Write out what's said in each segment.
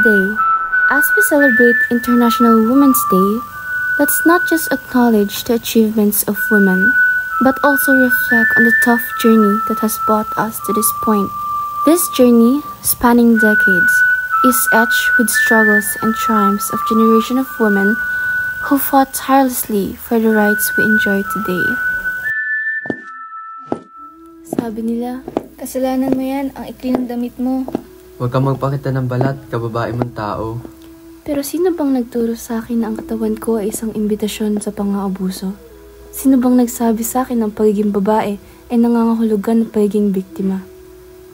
Today, as we celebrate International Women's Day, let's not just acknowledge the achievements of women, but also reflect on the tough journey that has brought us to this point. This journey, spanning decades, is etched with struggles and triumphs of generation of women who fought tirelessly for the rights we enjoy today. Sabi nila, kasalanan mo yan, ang ikli ng damit mo. Huwag kang magpakita ng balat, kababae mong tao. Pero sino bang nagturo sa akin na ang katawan ko ay isang imbitasyon sa pang-aabuso? Sino bang nagsabi sa akin ng pagiging babae ay nangangahulugan ng pagiging biktima?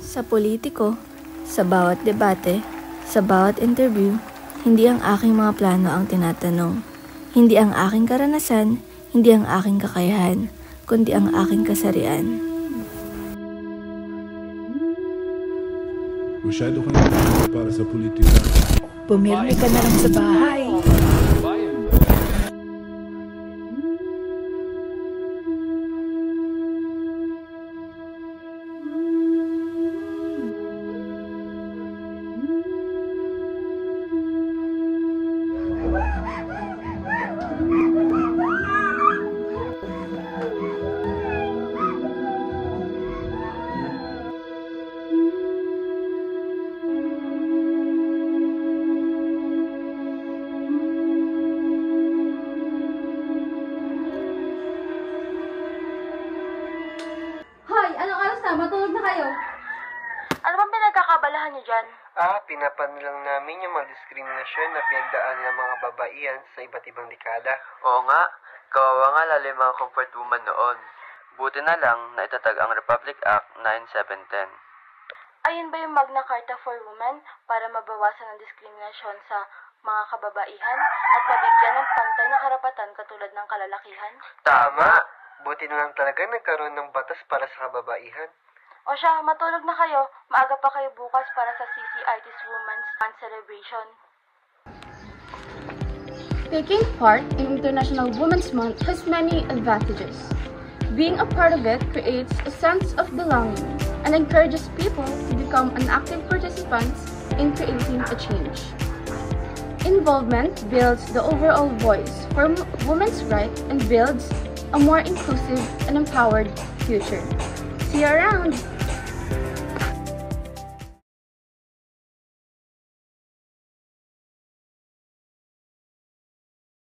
Sa politiko, sa bawat debate, sa bawat interview, hindi ang aking mga plano ang tinatanong. Hindi ang aking karanasan, hindi ang aking kakayahan, kundi ang aking kasarian. Masyado ka na para sa politika. Pumirmi ka na lang sa bahay. Matulog na kayo. Ano bang pinagkakabalahan niyo dyan? Pinapan lang namin yung mga diskriminasyon na pinagdaan ng mga babaihan sa iba't ibang dekada. Oo nga, kawawa nga lalo yung mga comfort woman noon. Buti na lang na itatag ang Republic Act 9710. Ayun ba yung Magna Carta for Women para mabawasan ang diskriminasyon sa mga kababaihan at mabigyan ng pantay na karapatan katulad ng kalalakihan? Tama! Buti na lang talaga nagkaroon ng batas para sa kababaihan. O siya, matulog na kayo. Maaga pa kayo bukas para sa CCIT's Women's Month celebration. Taking part in International Women's Month has many advantages. Being a part of it creates a sense of belonging and encourages people to become an active participants in creating a change. Involvement builds the overall voice for women's rights and builds a more inclusive and empowered future. See you around!